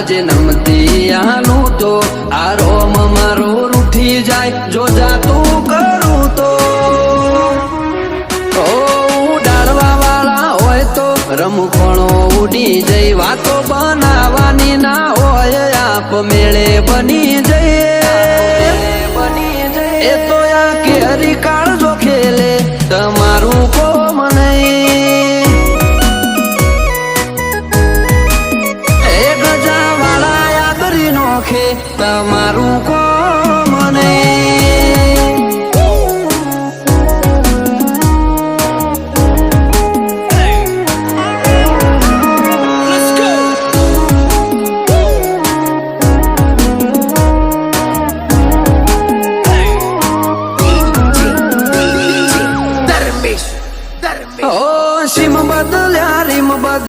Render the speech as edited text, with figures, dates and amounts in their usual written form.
આજે નમતી આલું તો આ રોમ મારો રૂઠી જાય જો જાતું કરું તો ઉડાડવા વાળા હોય તો રમખણો ઉડી જઈ વાતો બનાવવાની ના હોય આપ મેળે બની જઈએ એ તો આ કેરી કાળજો ખેલે તમા